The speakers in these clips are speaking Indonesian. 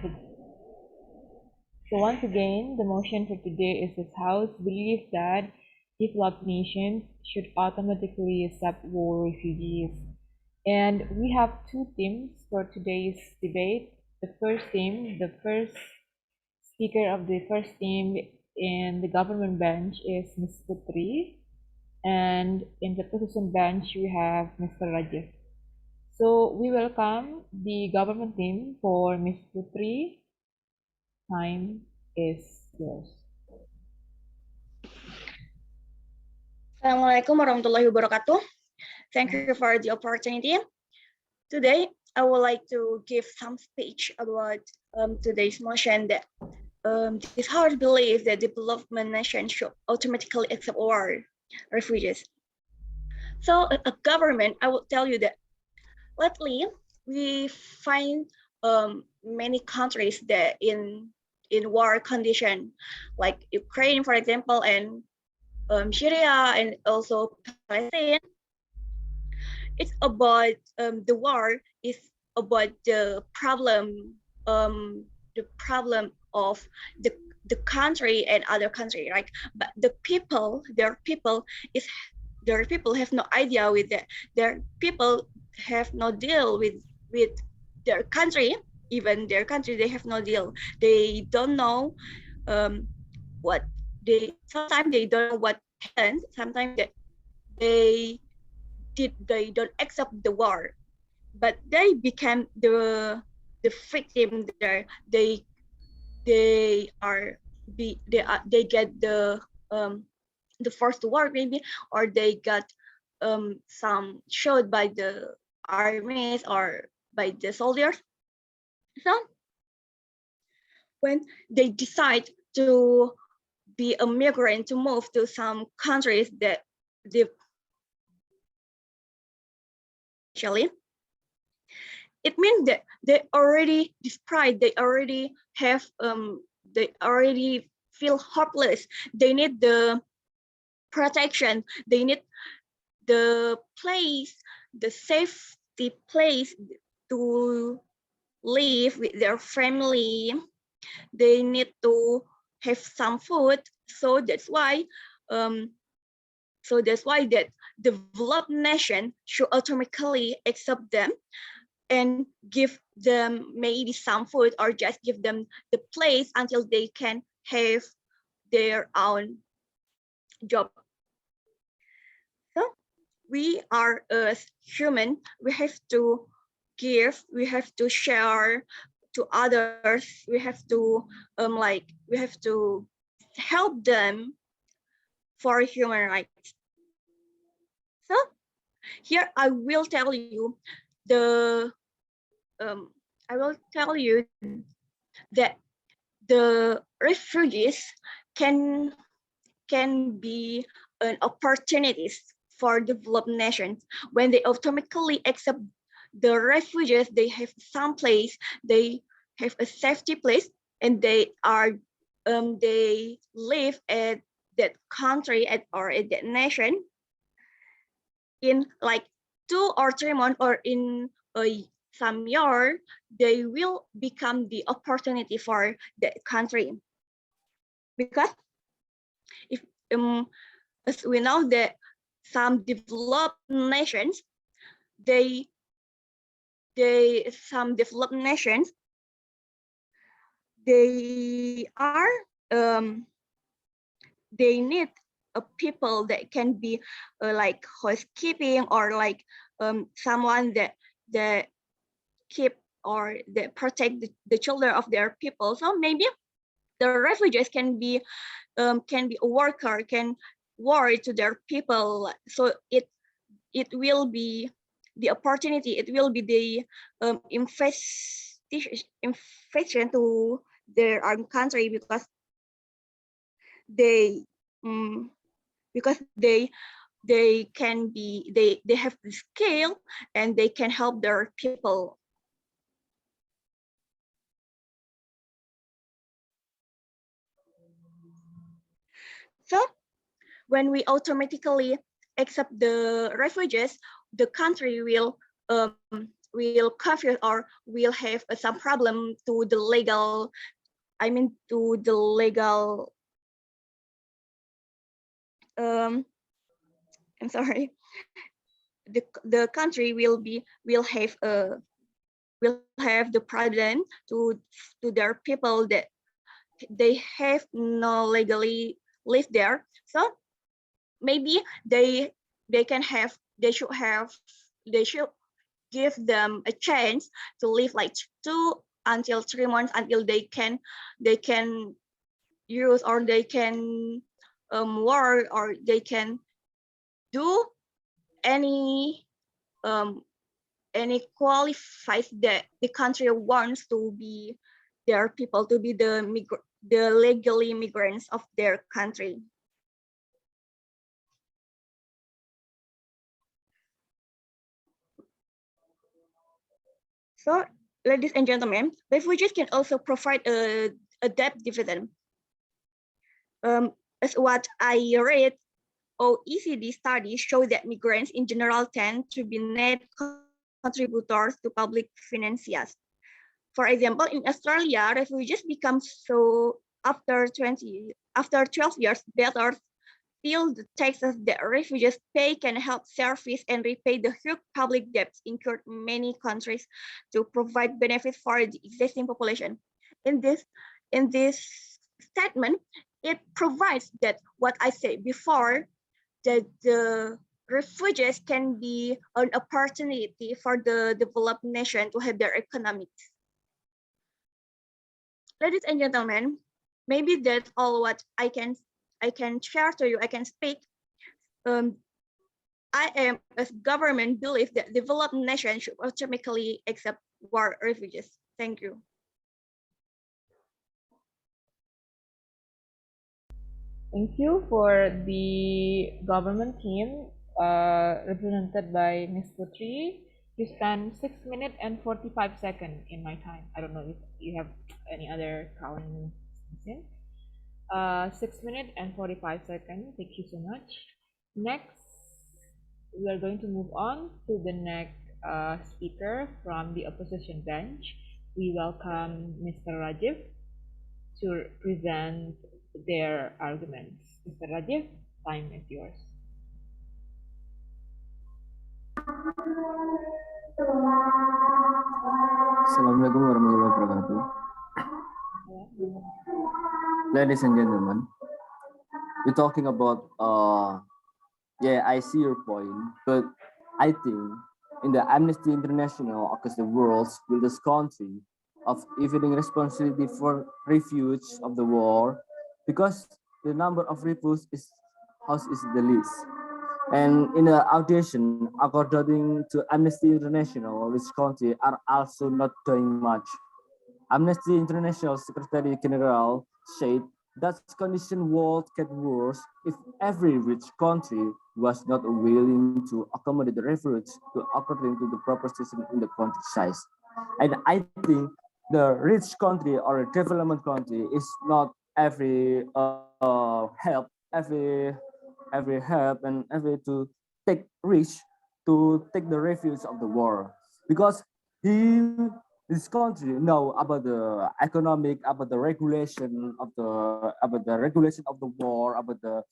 So once again, the motion for today is this House believes that developed nations should automatically accept war refugees. And we have two themes for today's debate. The first speaker of the first team in the government bench is Ms. Putri, and in the opposition bench we have Mr. Rajesh. So we welcome the government team for Ms. Putri. Time is yours. Assalamualaikum warahmatullahi wabarakatuh. Thank you for the opportunity. Today, I would like to give some speech about today's motion that this House believes that development nations should automatically accept war refugees. So, a government, I will tell you that lately we find many countries that in war condition, like Ukraine, for example, and Syria, and also Palestine. It's about the war is about the problem of the country and other country, right? But their people have no idea with that. Their people have no deal with their country. Even their country, they have no deal. They don't know what sometimes they don't know what happens. Sometimes they don't accept the war, but they became the victim there. They get the first war maybe, or they got some shot by the armies or by the soldiers. So when they decide to be a migrant, to move to some countries that actually, it means that they already desperate, they already feel hopeless. They need the protection, they need the place, the safety place to live with their family. They need to have some food. So that's why that developed nation should automatically accept them and give them maybe some food, or just give them the place until they can have their own job. So we are as human, we have to give, we have to share to others, we have to help them for human rights. So here I will tell you that the refugees can be an opportunities for developed nations. When they automatically accept the refugees, they have some place, they have a safety place, and they live at that country or at that nation in like 2 or 3 months, or in some year, they will become the opportunity for the country. Because if as we know that some developed nations, they need people that can be like housekeeping, or like someone that keep or that protect the children of their people. So maybe the refugees can be a worker, can work to their people. So it will be the opportunity, it will be the investment to their own country, because they can be, they have the skill, and they can help their people. So when we automatically accept the refugees, the country will will confuse or will have some problem to the legal, to the legal, I'm sorry, the country will have the problem to their people that they have no legally live there. So maybe they can have they should give them a chance to live like 2 until 3 months until they can use or they can work or they can do any um, any qualifies that the country wants to be their people to be the legal immigrants of their country. So, ladies and gentlemen, refugees can also provide a debt dividend. As what I read, OECD studies show that migrants in general tend to be net contributors to public finances. For example, in Australia, refugees become so after 12 years better. Still, the taxes that refugees pay can help service and repay the huge public debts incurred in many countries to provide benefits for the existing population. In this statement, it provides that what I said before, that the refugees can be an opportunity for the developed nation to have their economics. Ladies and gentlemen, maybe that's all what I can share to you. I can speak. I am as government believe that developed nations should automatically accept war refugees. Thank you. Thank you for the government team represented by Ms. Putri. You spent 6 minutes and 45 seconds in my time. I don't know if you have any other count. 6 minutes and 45 seconds. Thank you so much. Next, we are going to move on to the next speaker from the opposition bench. We welcome Mr. Rajiv to present their arguments. Mr. Rajiv, time is yours. Assalamualaikum warahmatullahi wabarakatuh. Ladies and gentlemen, we're talking about yeah, I see your point, but I think in the Amnesty International across the world will this country of evading responsibility for refugees of the war, because the number of refugees is the least. And in the audition, according to Amnesty International, this country are also not doing much. Amnesty International Secretary General said that condition would get worse if every rich country was not willing to accommodate the refugees to according to the proper system in the country size. And I think the rich country or a development country is not every help, every help and every to take risk to take the refuge of the war, because this country know about the economic, about the regulation of the war, about the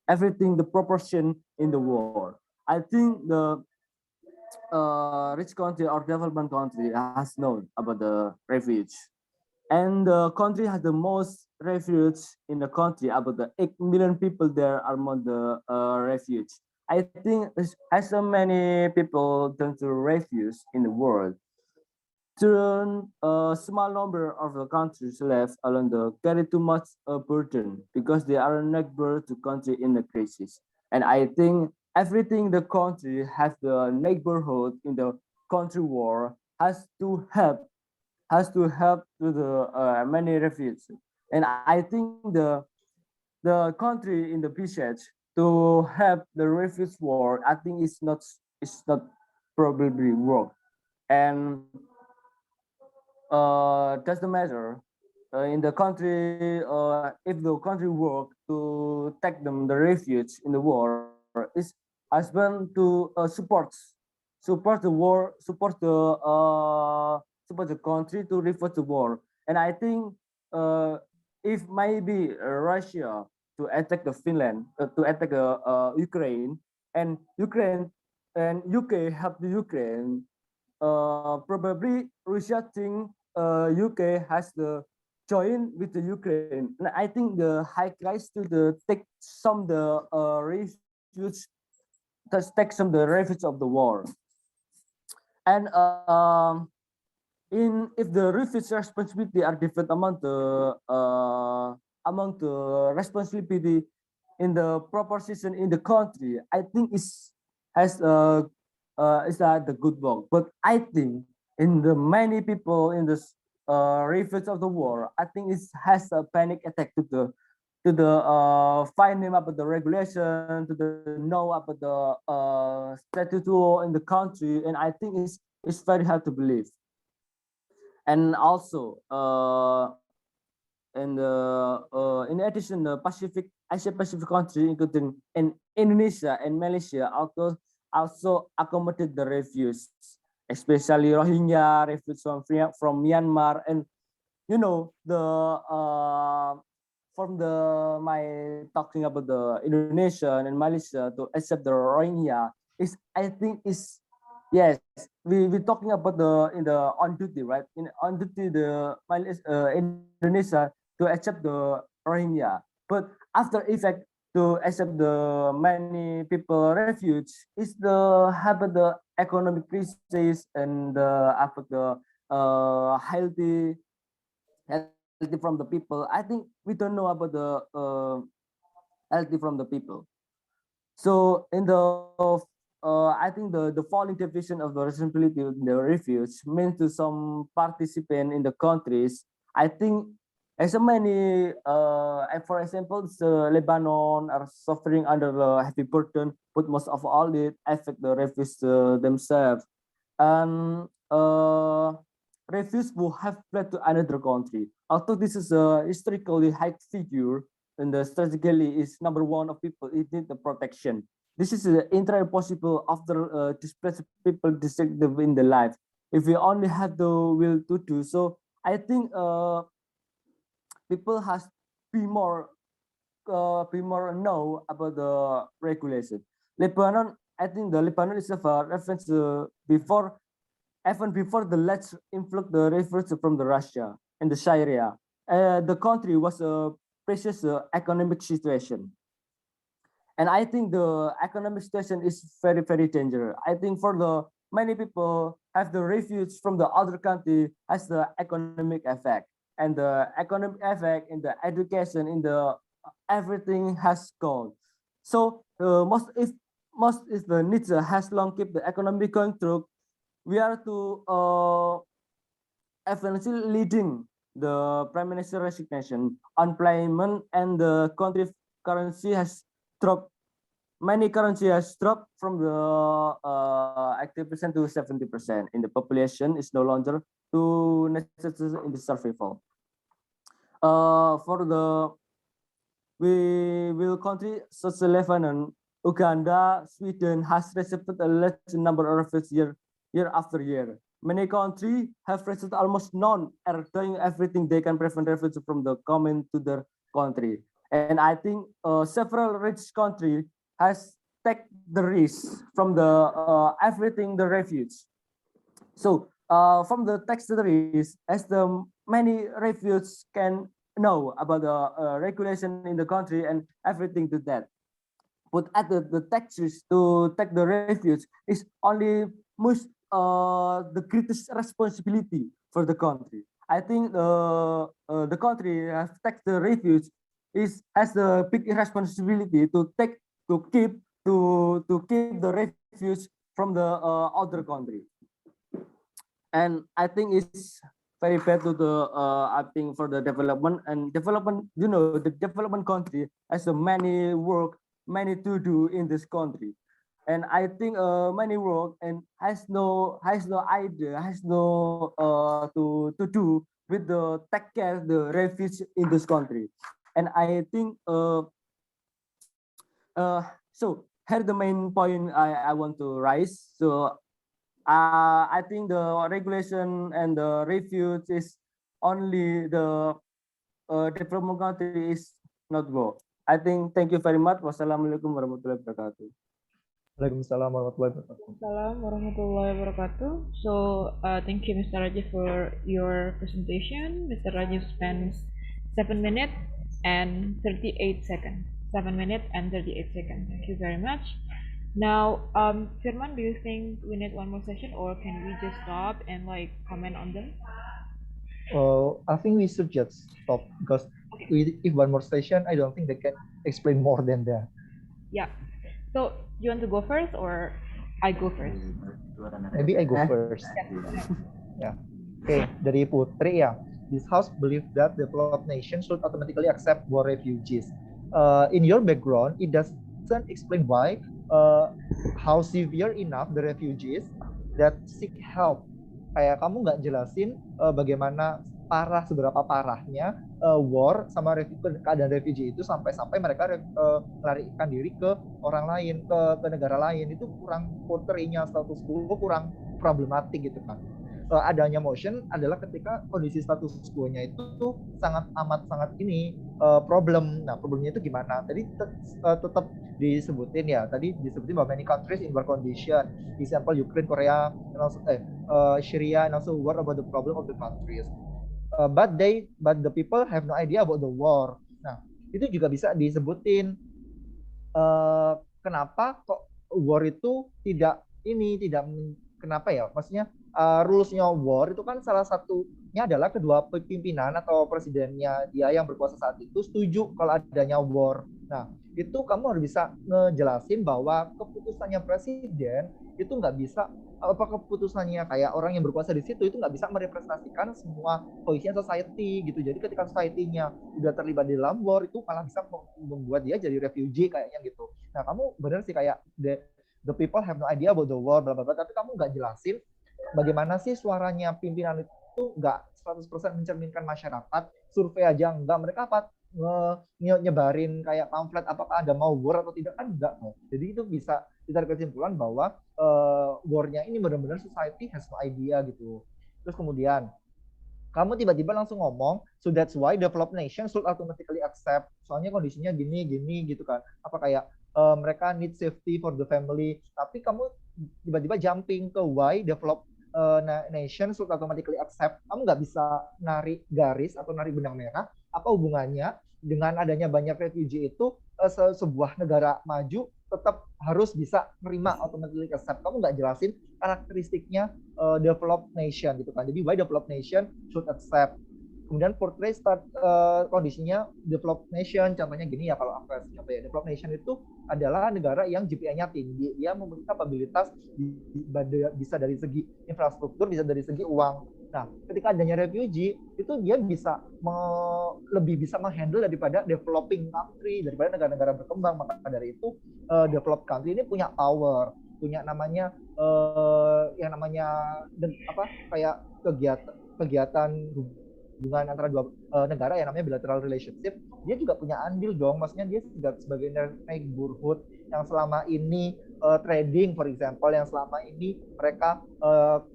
everything, the proportion in the war. I think the rich country or development country has known about the refuge, and the country has the most refuge in the country. About the 8 million people there are among the refuge. I think as so many people turn to refuge in the world, turn a small number of the countries left alone the carry too much a burden because they are a neighbor to country in the crisis. And I think everything the country has the neighborhood in the country war has to help to the many refugees. And I think the country in the besiege to help the refugee war, I think it's not probably work. And that's the matter. In the country, if the country work to take them the refuge in the war, is husband to support support the war, support the country to reverse the war. And I think if maybe Russia to attack the Finland, to attack Ukraine, and UK help the Ukraine, probably Russia think UK has the join with the Ukraine, and I think the high price to the take some the refuge, take some the refuge of the war. And in if the refuge responsibility are different among the responsibility in the proposition in the country, I think has is that the good work. But I think in the many people in this refuge of the war, I think it has a panic attack to the finding about the regulation, to the know about the status quo in the country, and I think it's very hard to believe. And also, in addition, the Asia Pacific country, including in Indonesia and Malaysia, also accommodate the refugees, especially Rohingya refugees from Myanmar, and you know the from the my talking about the Indonesia and Malaysia to accept the Rohingya is, I think is, yes, we talking about the in the on duty, right? In on duty the Indonesia to accept the Rohingya, but after effect to accept the many people refuge is the have the economic crisis and the after the healthy from the people. I think we don't know about the healthy from the people. So in the I think the falling division of the responsibility in the refuge means to some participant in the countries. I think as so many, for example, Lebanon are suffering under the heavy burden, but most of all it affect the refugees themselves. And refugees will have fled to another country. Although this is a historically high figure, and the strategically is number one of people, it need the protection. This is entirely possible after displaced people distracted in the life. If we only have the will to do so, I think people has be more know about the regulation. Lebanon, I think the Lebanon is a reference before, even before the let's influx the refugees from the Russia and the Syria. The country was a precious economic situation. And I think the economic situation is very dangerous. I think for the many people have the refuge from the other country has the economic effect, and the economic effect in the education, in the everything has gone. So most if the needs has long keep the economy going through, we are to eventually leading the prime minister resignation, unemployment, and the country currency has dropped. Many currency has dropped from the 80% to 70%. In the population is no longer to necessary in the survival. For the we will country such as Lebanon, Uganda, Sweden has received a large number of refugees year after year. Many countries have received almost none, are doing everything they can prevent refugees from the coming to their country. And I think several rich countries has take the risk from the everything the refuge. So from the tax the risk, as the many refugees can know about the regulation in the country and everything to that. But at the taxes to take the refuge is only most the greatest responsibility for the country. I think the country has take the refuge has the big responsibility to take to keep the refuge from the other country. And I think it's very bad to the I think for the development and development, you know, the development country has a many work, many to do in this country. And I think many work and has no idea, has no to do with the take care the refuge in this country. And I think so here the main point I want to raise. So I think the regulation and the refuge is only the development country is not go. I think thank you very much. Wassalamualaikum warahmatullahi wabarakatuh. Waalaikumsalam warahmatullahi wabarakatuh. Assalamualaikum warahmatullahi wabarakatuh. So, thank you, Mr. Rajiv, for your presentation. Mr. Rajiv spends 7 minutes and 38 seconds. 7 minutes and 38 seconds. Thank you very much. Now, Firman, do you think we need one more session, or can we just stop and like comment on them? I think we should just stop because if one more session, I don't think they can explain more than that. Yeah. So, you want to go first or I go first? Maybe I go first. Yeah. Okay, dari Putri ya. This house believes that developed nations should automatically accept war refugees. In your background, it doesn't explain why, how severe enough the refugees that seek help. Kayak kamu nggak jelasin bagaimana seberapa parahnya war sama keadaan refugee itu sampai mereka melarikan diri ke orang lain, ke negara lain. Itu kurang portraynya status quo kurang problematik gitu kan. Adanya motion adalah ketika kondisi status quo-nya itu sangat problem. Nah, problemnya itu gimana? Tadi tetap disebutin ya. Tadi disebutin bahwa many countries in war condition. Example Ukraine, Korea, and also, Syria, and also war about the problem of the countries. But the people have no idea about the war. Nah, itu juga bisa disebutin kenapa kok war itu kenapa ya? Maksudnya rules-nya war itu kan salah satunya adalah kedua pimpinan atau presidennya dia yang berkuasa saat itu setuju kalau adanya war. Nah, itu kamu harus bisa ngejelasin bahwa keputusannya presiden itu nggak bisa, keputusannya kayak orang yang berkuasa di situ itu nggak bisa merepresentasikan semua cohesion society gitu. Jadi ketika society-nya udah terlibat di dalam war itu malah bisa membuat dia jadi refugee kayaknya gitu. Nah, kamu bener sih kayak the people have no idea about the war, bla bla bla, tapi kamu nggak jelasin bagaimana sih suaranya pimpinan itu nggak 100% mencerminkan masyarakat, survei aja enggak, mereka apa nyebarin kayak pamflet apakah ada mau war atau tidak kan enggak. Jadi itu bisa ditarik kesimpulan bahwa war-nya ini benar-benar society has no idea gitu. Terus kemudian kamu tiba-tiba langsung ngomong, so that's why developed nations should automatically accept. Soalnya kondisinya gini gitu kan. Apa kayak mereka need safety for the family. Tapi kamu tiba-tiba jumping ke why developed nation should automatically accept. Kamu nggak bisa narik garis atau narik benang merah. Apa hubungannya dengan adanya banyak refugee itu sebuah negara maju tetap harus bisa menerima automatically accept. Kamu nggak jelasin karakteristiknya developed nation gitu kan. Jadi why developed nation should accept. Kemudian portray kondisinya developed nation, contohnya gini ya, kalau aku contoh ya, developed nation itu adalah negara yang GPI-nya tinggi, dia memiliki kapabilitas bisa dari segi infrastruktur, bisa dari segi uang. Nah, ketika adanya refugee, itu dia bisa lebih bisa menghandle daripada developing country, daripada negara-negara berkembang. Maka dari itu, developed country ini punya power, punya namanya yang namanya kayak kegiatan hubungan antara dua negara yang namanya bilateral relationship. Dia juga punya andil dong, maksudnya dia juga sebagai neighborhood yang selama ini trading, for example, yang selama ini mereka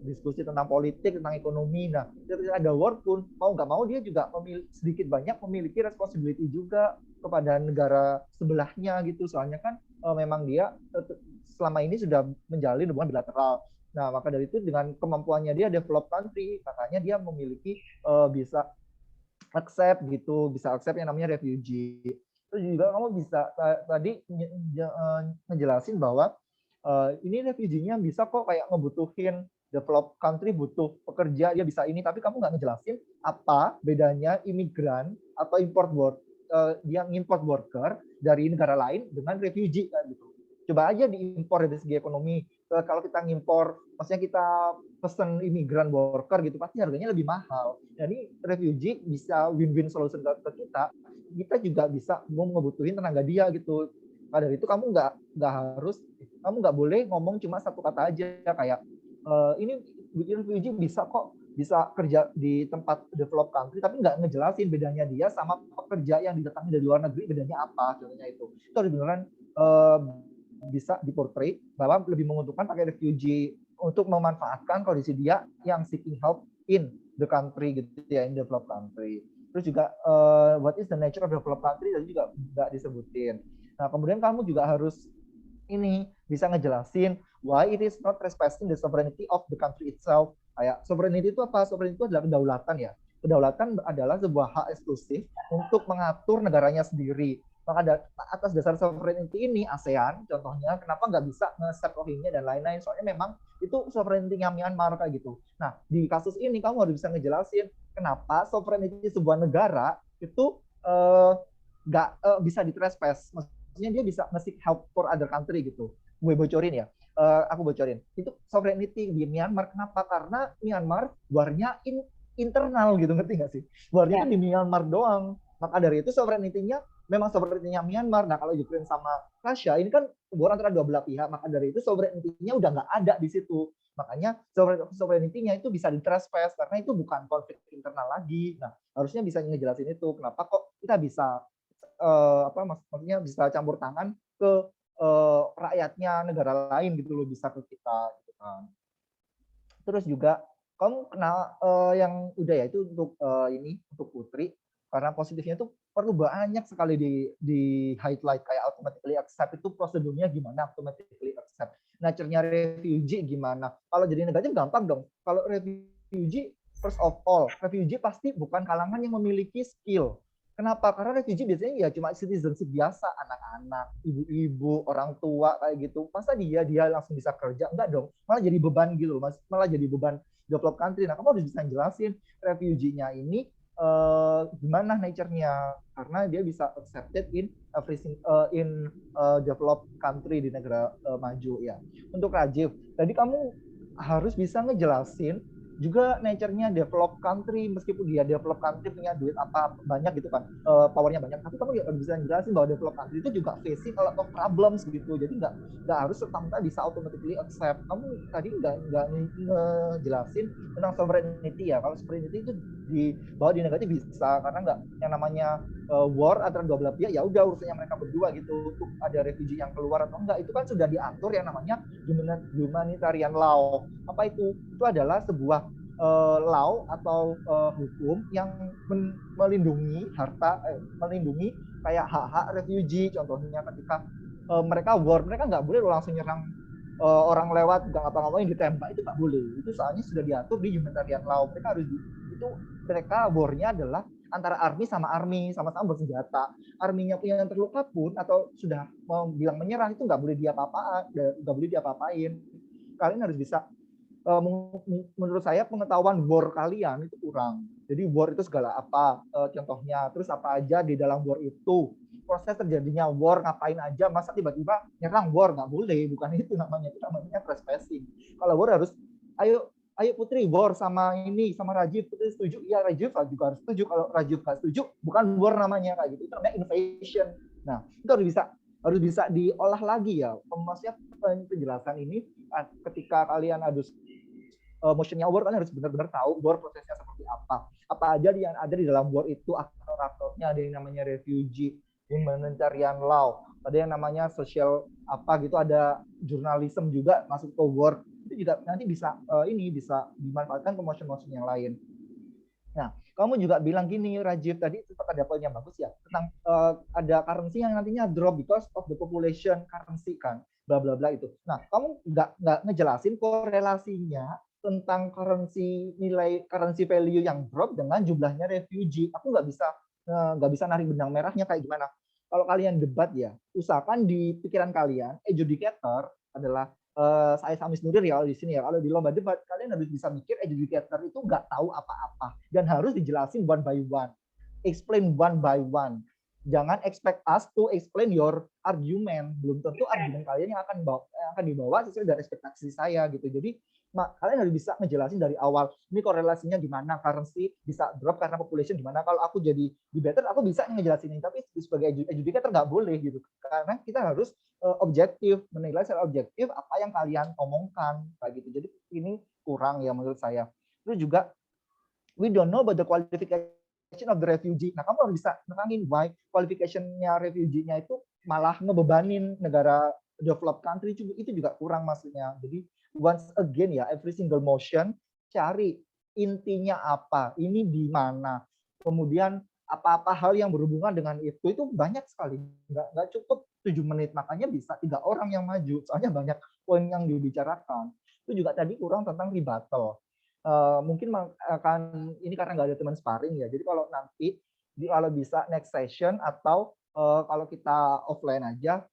diskusi tentang politik, tentang ekonomi. Nah, ketika ada war pun mau nggak mau dia juga sedikit banyak memiliki responsibility juga kepada negara sebelahnya gitu. Soalnya kan memang dia selama ini sudah menjalin hubungan bilateral. Nah, maka dari itu dengan kemampuannya dia develop country, makanya dia memiliki bisa accept gitu, bisa accept yang namanya refugee. Terus juga kamu bisa tadi ngejelasin bahwa ini refugee-nya bisa kok kayak ngebutuhin develop country butuh pekerja, dia bisa ini, tapi kamu nggak ngejelasin apa bedanya imigran atau dia ngimport worker dari negara lain dengan refugee kan gitu. Coba aja diimpor dari segi ekonomi. Kalau kita ngimpor, maksudnya kita pesen imigran worker gitu, pasti harganya lebih mahal. Jadi refugee bisa win-win solution ke kita. Kita juga bisa ngebutuhin tenaga dia gitu. Pada itu kamu nggak boleh ngomong cuma satu kata aja kayak ini refugee bisa kok bisa kerja di tempat developed country, tapi nggak ngejelasin bedanya dia sama pekerja yang didatangi dari luar negeri, bedanya apa contohnya itu harus beneran bisa diportray bahwa lebih menguntungkan pakai refugee untuk memanfaatkan kondisi dia yang seeking help in the country gitu ya, in developed country. Terus juga what is the nature of developed country tadi juga nggak disebutin. Nah, kemudian kamu juga harus ini bisa ngejelasin why it is not trespassing the sovereignty of the country itself. Kayak sovereignty itu apa? Sovereignty itu adalah kedaulatan ya. Kedaulatan adalah sebuah hak eksklusif untuk mengatur negaranya sendiri. Maka atas dasar sovereignty ini ASEAN contohnya kenapa nggak bisa nge-set Rohingya dan lain-lain, soalnya memang itu sovereignty-nya Myanmar kayak gitu. Nah, di kasus ini kamu harus bisa ngejelasin kenapa sovereignty sebuah negara itu nggak bisa ditrespass. Maksudnya dia bisa nge-seek help for other country gitu. Gue bocorin ya. Aku bocorin. Itu sovereignty di Myanmar. Kenapa? Karena Myanmar warnya internal gitu, ngerti nggak sih? Warnya kan di Myanmar doang. Maka dari itu sovereignty-nya memang sovereignty-nya Myanmar. Nah, kalau Ukraine sama Russia ini kan war antara dua belah pihak. Maka dari itu sovereignty-nya udah nggak ada di situ. Makanya sovereignty-nya itu bisa ditrespass karena itu bukan konflik internal lagi. Nah, harusnya bisa ngejelasin itu. Kenapa kok kita bisa maksudnya bisa campur tangan ke rakyatnya negara lain gitu loh, bisa ke kita gitu kan. Terus juga kamu kenal yang udah ya itu untuk ini untuk Putri, karena positifnya itu perlu banyak sekali di highlight, kayak automatically accept itu prosedurnya gimana, automatically accept nature-nya refugee gimana. Kalau jadi negatif gampang dong. Kalau refugee, first of all, refugee pasti bukan kalangan yang memiliki skill. Kenapa? Karena refugee biasanya ya cuma citizenship biasa, anak-anak, ibu-ibu, orang tua kayak gitu. Masa dia langsung bisa kerja? Enggak dong. Malah jadi beban gitu loh, malah jadi beban developed country. Nah, kamu harus bisa jelasin refugee-nya ini gimana nature-nya, karena dia bisa accepted in everything developed country di negara maju ya. Untuk Rajiv, tadi kamu harus bisa ngejelasin juga nature-nya developed country, meskipun dia developed country punya duit apa banyak gitu kan, powernya banyak, tapi kamu bisa jelasin bahwa developed country itu juga facing a lot of problems gitu. Jadi nggak harus serta-merta bisa automatically accept. Kamu tadi nggak ngejelasin tentang sovereignty ya. Kalau sovereignty itu dibawa di negatif bisa, karena nggak yang namanya war antara dua belah pihak, ya udah urusannya mereka berdua gitu. Untuk ada refugee yang keluar atau enggak itu kan sudah diatur yang namanya humanitarian law. Apa itu? Itu adalah sebuah law atau hukum yang melindungi melindungi kayak hak-hak refugee. Contohnya ketika mereka war, mereka nggak boleh langsung nyerang orang lewat, nggak ngapa-ngapain ditembak, itu nggak boleh. Itu soalnya sudah diatur di humanitarian law. Mereka warnya adalah antara army sama-sama bersenjata. Arminya punya yang terluka pun atau sudah mau bilang menyerah itu nggak boleh diapa-apain. Kalian harus bisa, menurut saya pengetahuan war kalian itu kurang. Jadi war itu segala apa contohnya, terus apa aja di dalam war itu, proses terjadinya war ngapain aja, masa tiba-tiba nyerang war, nggak boleh, bukan itu namanya trespassing. Kalau war harus ayo Putri war sama Rajiv, Putri setuju, iya Rajiv juga harus setuju, kalau Rajiv nggak setuju bukan war namanya, kayak gitu, itu namanya invasion. Nah, itu harus bisa diolah lagi ya. Maksudnya penjelasan ini ketika kalian harus motionnya war, kalian harus benar-benar tahu war prosesnya seperti apa aja yang ada di dalam war itu, aktor-aktornya. Ada yang namanya refugee, humanitarian law, ada yang namanya social apa gitu, ada jurnalisme juga masuk ke war. Itu juga nanti bisa bisa dimanfaatkan ke motion yang lain. Nah, kamu juga bilang gini Rajiv, tadi sempat ada poin yang bagus ya tentang ada currency yang nantinya drop because of the population currency kan, bla bla bla itu. Nah, kamu nggak ngejelasin korelasinya tentang nilai currency value yang drop dengan jumlahnya refugee. Aku nggak bisa narik benang merahnya kayak gimana. Kalau kalian debat ya, usahakan di pikiran kalian adjudicator adalah saya Samis Nurir ya, kalau di sini ya. Kalau di lomba debat kalian harus bisa mikir adjudicator itu nggak tahu apa-apa dan harus dijelasin one by one, explain one by one. Jangan expect us to explain your argument. Belum tentu argumen kalian yang akan dibawa sesuai dengan ekspektasi saya gitu. Jadi kalian harus bisa ngejelasin dari awal, ini korelasinya gimana, currency bisa drop karena population gimana. Kalau aku jadi debater, aku bisa ngejelasin ini, tapi sebagai adjudicator nggak boleh gitu, karena kita harus objektif, menilai secara objektif apa yang kalian omongkan kayak gitu. Jadi ini kurang ya menurut saya. Terus juga we don't know about the qualification of the refugee. Nah, kamu harus bisa nerangin why qualification-nya refugee-nya itu malah ngebebanin negara developed country, itu juga kurang maksudnya. Jadi once again ya, every single motion cari intinya apa, ini di mana, kemudian apa-apa hal yang berhubungan dengan itu banyak sekali, nggak cukup 7 menit, makanya bisa 3 orang yang maju, soalnya banyak poin yang dibicarakan. Itu juga tadi kurang tentang rebuttal. Mungkin akan ini karena nggak ada teman sparring ya, jadi kalau nanti kalau bisa next session atau kalau kita offline aja,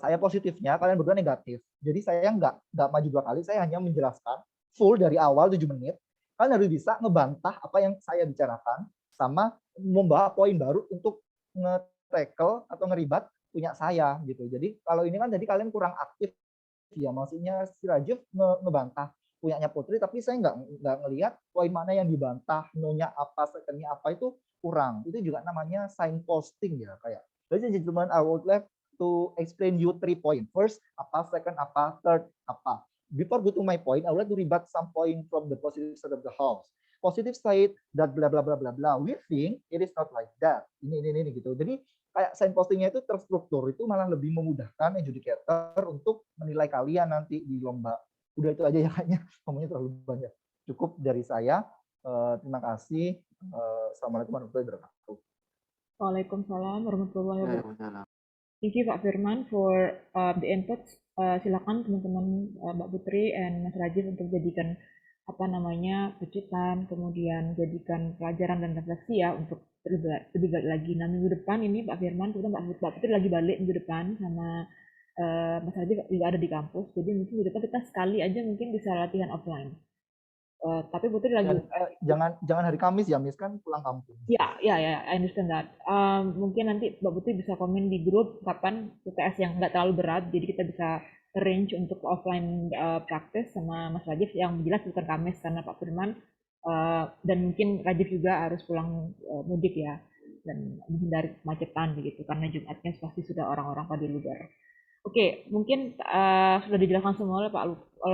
saya positifnya, kalian berdua negatif. Jadi saya nggak maju 2 kali, saya hanya menjelaskan full dari awal 7 menit. Kalian harus bisa ngebantah apa yang saya bicarakan, sama membawa poin baru untuk nge-tackle atau ngeribat punya saya gitu. Jadi kalau ini kan tadi kalian kurang aktif ya, maksudnya si Rajif ngebantah punyanya Putri, tapi saya nggak ngelihat poin mana yang dibantah, no-nya apa, second-nya apa, itu kurang. Itu juga namanya signposting ya, kayak ladies and gentlemen, I would like to explain you 3 point. First, apa, second, apa, third, apa. Before go to my point, I would like to rebut some point from the positive side of the house. Positive side that bla bla bla bla bla. We think it is not like that. Ini gitu. Jadi kayak signpostingnya itu terstruktur, itu malah lebih memudahkan adjudicator untuk menilai kalian nanti di lomba. Udah itu aja ya, kayaknya ngomongnya terlalu banyak. Cukup dari saya. Terima kasih. Assalamualaikum warahmatullahi wabarakatuh. Waalaikumsalam warahmatullahi wabarakatuh. Waalaikumsalam. Thank you Pak Firman for the inputs. Silakan teman-teman Mbak Putri and Mas Rajif untuk jadikan apa namanya pecutan, kemudian jadikan pelajaran dan refleksi ya untuk lebih baik lagi. Nah minggu depan ini Pak Firman, kemudian Mbak Putri lagi balik minggu depan sama Mas Rajif juga ada di kampus. Jadi mungkin minggu depan kita sekali aja mungkin bisa latihan offline. Tapi Putri lagi jangan hari Kamis ya, Miss, kan pulang kampung. ya, I understand that. Mungkin nanti Mbak Putri bisa komen di grup kapan UTS yang nggak terlalu berat, jadi kita bisa arrange untuk offline practice sama Mas Rajif, yang jelas bukan Kamis karena Pak Firman dan mungkin Rajif juga harus pulang mudik ya, dan menghindari kemacetan begitu karena Jumatnya pasti sudah orang-orang pada luar. Oke, mungkin sudah dijelaskan semua oleh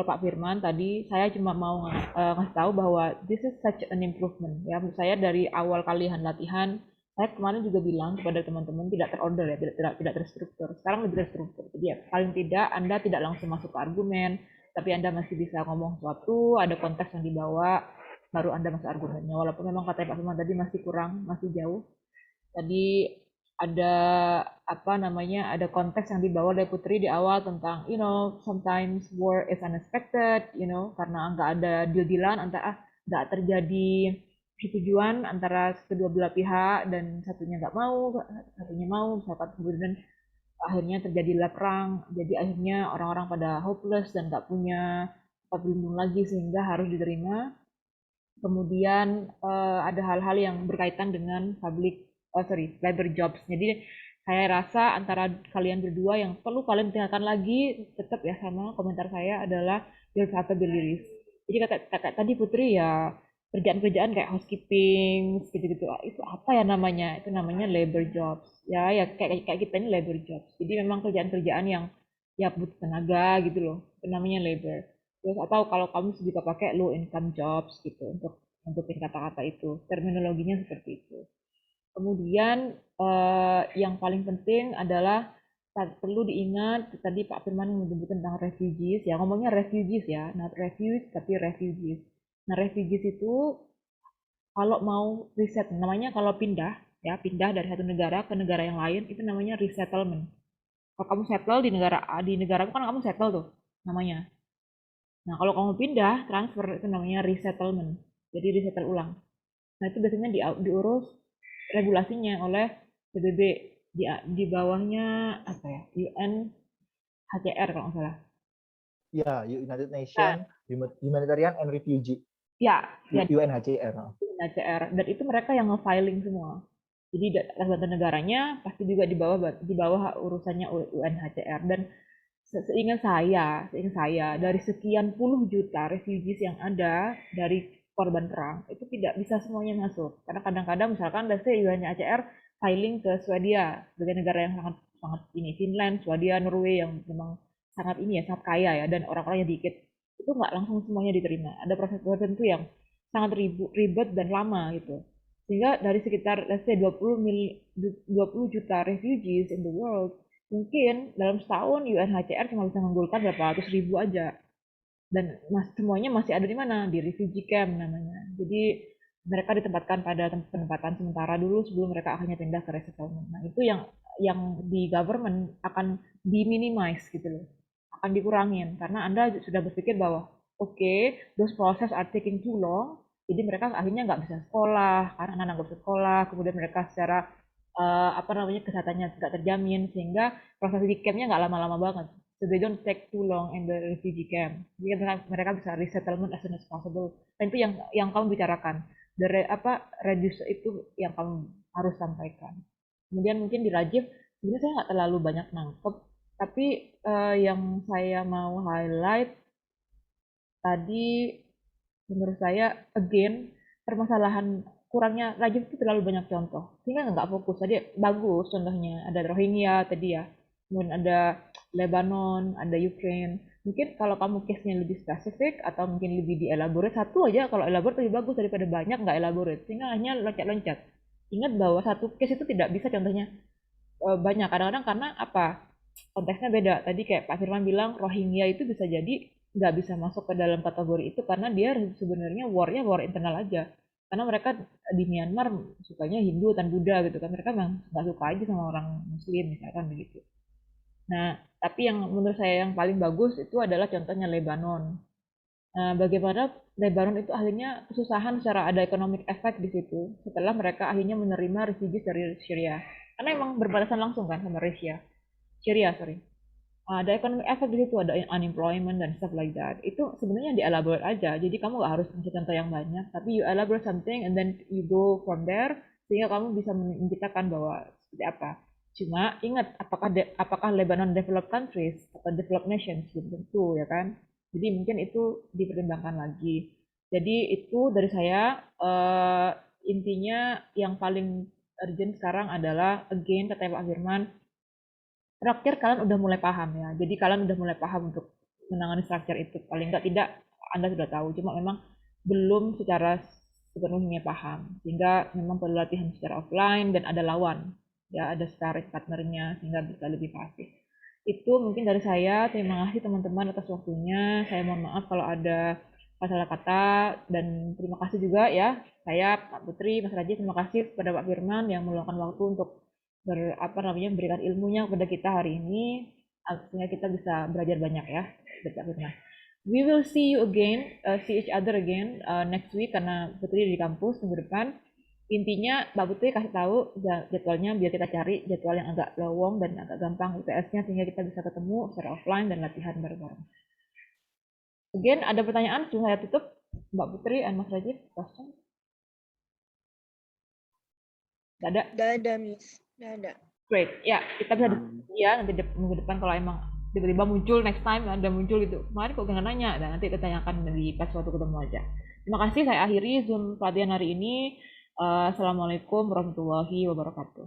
Pak Firman tadi. Saya cuma mau ngasih tahu bahwa this is such an improvement. Ya, menurut saya dari awal kalian latihan, saya kemarin juga bilang kepada teman-teman tidak terorder ya, tidak terstruktur. Sekarang lebih terstruktur. Jadi ya, paling tidak Anda tidak langsung masuk ke argumen, tapi Anda masih bisa ngomong sesuatu, ada konteks yang dibawa, baru Anda masuk argumennya. Walaupun memang kata Pak Firman tadi masih kurang, masih jauh. Tadi ada apa namanya, ada konteks yang dibawa dari Putri di awal tentang sometimes war is unexpected, karena nggak ada deal-dealan antara nggak terjadi persetujuan antara kedua belah pihak dan satunya nggak mau, satunya mau, misalkan kemudian akhirnya terjadilah perang, jadi akhirnya orang-orang pada hopeless dan nggak punya tempat berlindung lagi sehingga harus diterima. Kemudian ada hal-hal yang berkaitan dengan labor jobs. Jadi saya rasa antara kalian berdua yang perlu kalian tinggalkan lagi tetap ya sama komentar saya adalah your capabilities. Jadi kata tadi Putri ya kerjaan-kerjaan kayak housekeeping gitu-gitu, itu apa ya namanya? Itu namanya labor jobs. Ya kayak kita ini labor jobs. Jadi memang kerjaan-kerjaan yang ya butuh tenaga gitu loh. Itu namanya labor. Terus atau kalau kamu juga pakai low income jobs gitu untuk kata-kata itu, terminologinya seperti itu. Kemudian yang paling penting adalah perlu diingat tadi Pak Firman menyebut tentang refugees ya, ngomongnya refugees ya, not refugees tapi refugees. Nah refugees itu kalau mau reset, namanya kalau pindah dari satu negara ke negara yang lain itu namanya resettlement. Kalau kamu settle di negara kan kamu settle tuh namanya. Nah, kalau kamu pindah, transfer itu namanya resettlement. Jadi resettle ulang. Nah, itu biasanya diurus regulasinya oleh PBB di bawahnya apa ya? UNHCR kalau nggak salah. Ya, United Nations Humanitarian and Refugee. Ya, UNHCR. UNHCR. Dan itu mereka yang nge-filing semua. Jadi bantuan negaranya pasti juga di bawah urusannya UNHCR. Dan seingat saya dari sekian puluh juta refugees yang ada dari korban perang itu tidak bisa semuanya masuk karena kadang-kadang misalkan let's say UNHCR filing ke Swedia sebagai negara yang sangat ini, Finland, Swedia, Norway yang memang sangat sangat kaya ya dan orang-orangnya dikit, itu nggak langsung semuanya diterima, ada proses tertentu yang sangat ribet dan lama gitu, sehingga dari sekitar let's say 20 juta refugees in the world, mungkin dalam setahun UNHCR cuma bisa menggolkan berapa ratus ribu aja. Dan semuanya masih ada di mana? Di refugee camp namanya. Jadi mereka ditempatkan pada penempatan sementara dulu sebelum mereka akhirnya pindah ke resettlement. Nah, itu yang di government akan diminimize gitu loh. Akan dikurangin karena Anda sudah berpikir bahwa oke, those process are taking too long. Jadi mereka akhirnya nggak bisa sekolah, karena anak-anak nggak bisa sekolah, kemudian mereka secara apa namanya kesehatannya nggak terjamin, sehingga proses di campnya nggak lama-lama banget. So they don't take too long in the refugee camp. Jadi mereka bisa resettlement as soon as possible. Dan itu yang kamu bicarakan. Dari apa reduce itu yang kamu harus sampaikan. Kemudian mungkin di Rajif sebenarnya saya nggak terlalu banyak nangkep, tapi yang saya mau highlight tadi menurut saya again permasalahan kurangnya Rajif itu terlalu banyak contoh sehingga nggak fokus. Tadi bagus contohnya ada Rohingya tadi ya, kemudian ada Lebanon, ada Ukraine. Mungkin kalau kamu case-nya lebih spesifik atau mungkin lebih dielaborate, satu aja kalau elaborate lebih bagus daripada banyak nggak elaborate sehingga hanya loncat-loncat. Ingat bahwa satu case itu tidak bisa contohnya banyak, kadang-kadang karena apa, konteksnya beda. Tadi kayak Pak Firman bilang Rohingya itu bisa jadi nggak bisa masuk ke dalam kategori itu karena dia sebenarnya warnya war internal aja, karena mereka di Myanmar sukanya Hindu dan Buddha gitu kan, mereka memang nggak suka aja sama orang Muslim misalkan begitu. Nah, tapi yang menurut saya yang paling bagus itu adalah contohnya Lebanon. Nah, bagaimana Lebanon itu akhirnya kesusahan secara ada economic effect di situ setelah mereka akhirnya menerima refugees dari Syria. Karena emang berbatasan langsung kan sama Syria, sorry. Ada economic effect di situ, ada unemployment dan stuff like that. Itu sebenarnya di-elaborate aja. Jadi kamu nggak harus kasih contoh yang banyak, tapi you elaborate something and then you go from there sehingga kamu bisa menciptakan bahwa seperti apa. Cuma ingat apakah Lebanon developed countries atau developed nations belum tentu ya kan. Jadi mungkin itu dipertimbangkan lagi. Jadi itu dari saya intinya yang paling urgent sekarang adalah again kata Pak Firman, terakhir kalian udah mulai paham ya. Jadi kalian udah mulai paham untuk menangani structure itu. Paling nggak tidak Anda sudah tahu. Cuma memang belum secara sepenuhnya paham. Sehingga memang perlu latihan secara offline dan ada lawan. Ya, ada sparring partnernya sehingga bisa lebih fasih. Itu mungkin dari saya. Terima kasih teman-teman atas waktunya. Saya mohon maaf kalau ada salah kata dan terima kasih juga ya. Saya Pak Putri, Mas Raji, terima kasih kepada Pak Firman yang meluangkan waktu untuk memberikan ilmunya kepada kita hari ini sehingga kita bisa belajar banyak ya. We will see you again, see each other again next week karena Putri di kampus minggu depan. Intinya Mbak Putri kasih tahu jadwalnya biar kita cari jadwal yang agak lowong dan agak gampang UTS-nya sehingga kita bisa ketemu secara offline dan latihan bareng-bareng. Again, ada pertanyaan sebelum saya tutup? Mbak Putri dan Mas Rajif, question? Nggak ada? Nggak ada, Miss. Nggak ada. Great, ya kita bisa ya nanti minggu depan kalau emang tiba-tiba muncul next time ada muncul gitu. Kemarin kok nggak nanya, dan nanti kita tanyakan dari pas waktu ketemu aja. Terima kasih, saya akhiri Zoom pelatihan hari ini. Assalamualaikum warahmatullahi wabarakatuh.